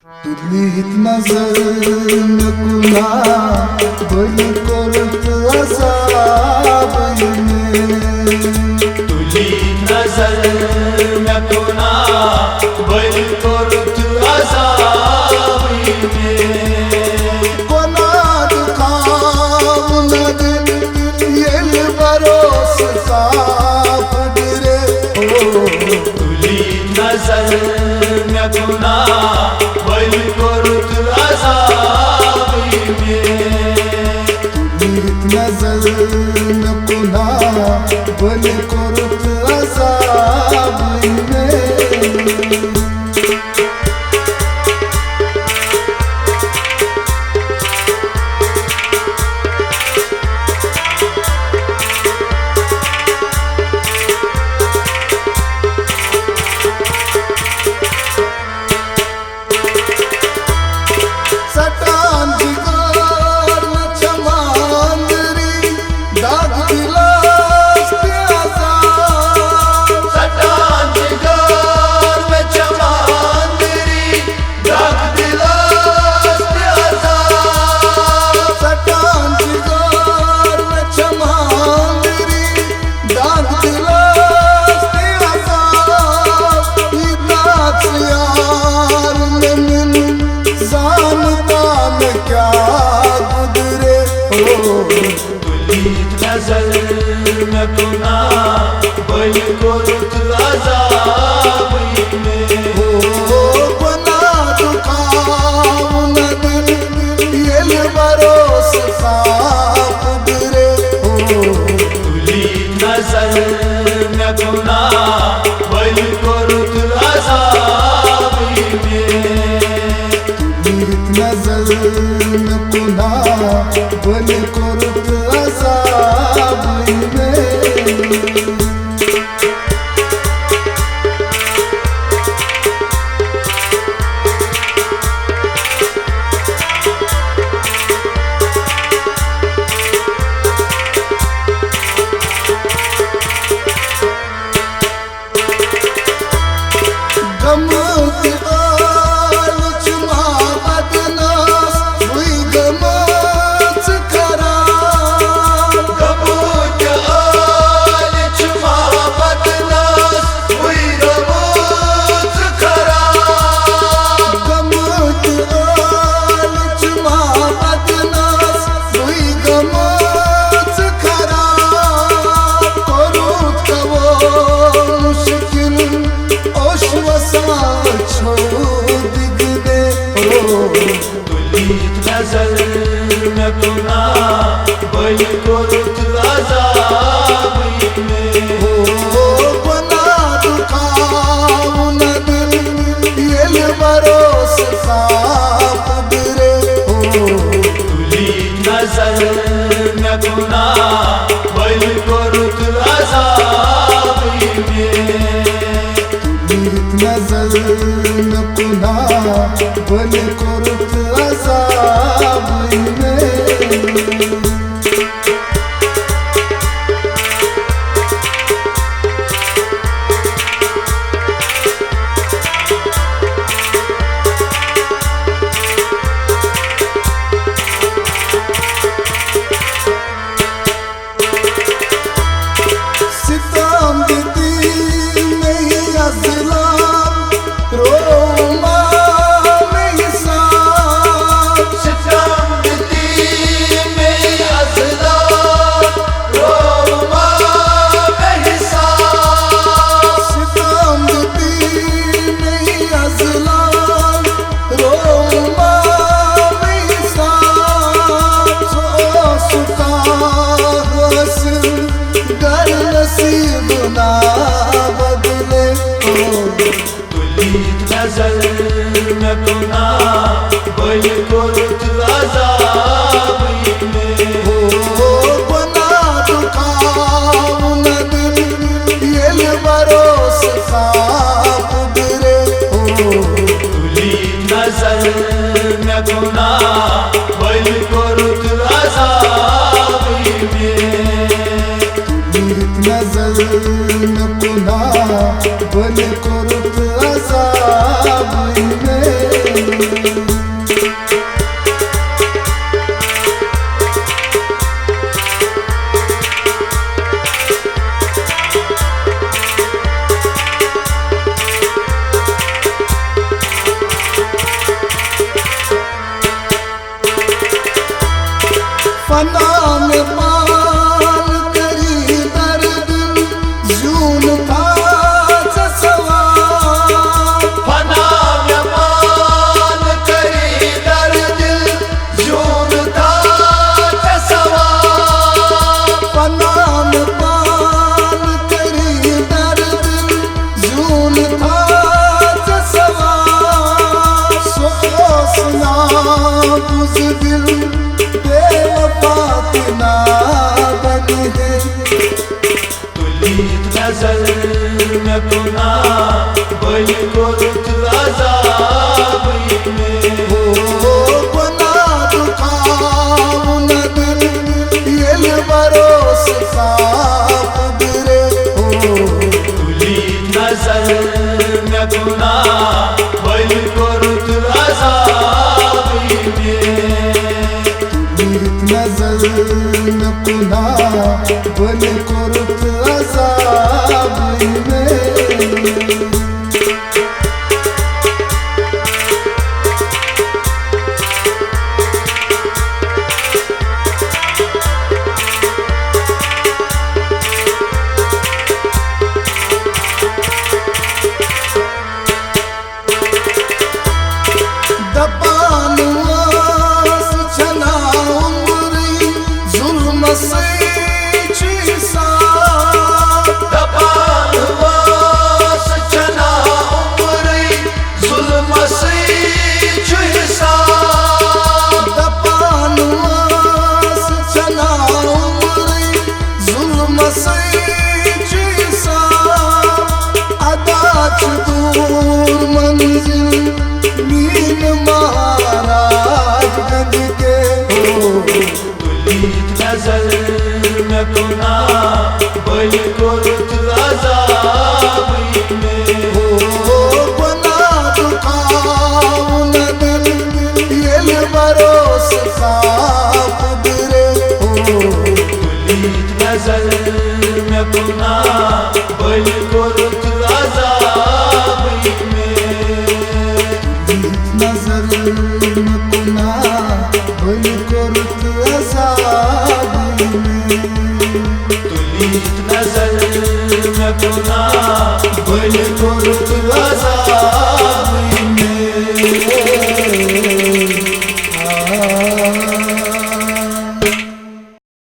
तुलित नजर नकुना बलि करत अजाब में, तुलित नजर नकुना बलि करत अजाब में। कोना दुखाव न दिल ये बरोस साफ गिरे हो। तुलित नजर नकुना बलि करत अजाब में। तुलित नजर नकुना बलि करत अजाब में। तुलित नजर नकुना बलि करत अजाब में। कोना दुखाव न दिल ये बरोस साफ गिरे हो। तुलित नजर नकुना बलि करत अजाब में। तुलित नजर नकुना बलि करत अजाब में। तुलित नजर नकुना बलि करत अजाब में। कोना दुखाव न दिल ये बरोस साफ गिरे हो। तुलित नजर नकुना बलि करत अजाब में। तुलित नजर नकुना बलि करत अजाब में। तुलित नजर नकुना बलि करत अजाब में। कोना दुखाव न दिल ये बरोस साफ गिरे हो। तुलित नजर नकुना बलि करत अजाब में। तुलित नजर नकुना बलि करत अजाब में। फना में पान करी दर्द जून था चसवा फना में पान करी दर्द जून था चसवा फना में पान करी दर्द जून था चसवा सोचना बुज़दिल बेवफातना बनी है तुलीत नजर में गुना बल कुर्त अज़ाब में गुनाह दुखाऊ न दिल ये बरोस का कुदरे तुलीत नजर में गुना बल कुर्त अज़ाब में नजर न कुना बल कुर्त अज़ाब में नजर में गुना बल कुर्त अज़ाब में गुनाह दुखाऊ न दिल ये बरोस का कुदरे तुलीत नजर में गुना बल कुर्त अज़ाब में नजर न कुना बल कुर्त अज़ाब में तुलीत नजर में गुना बल कुर्त अज़ाब में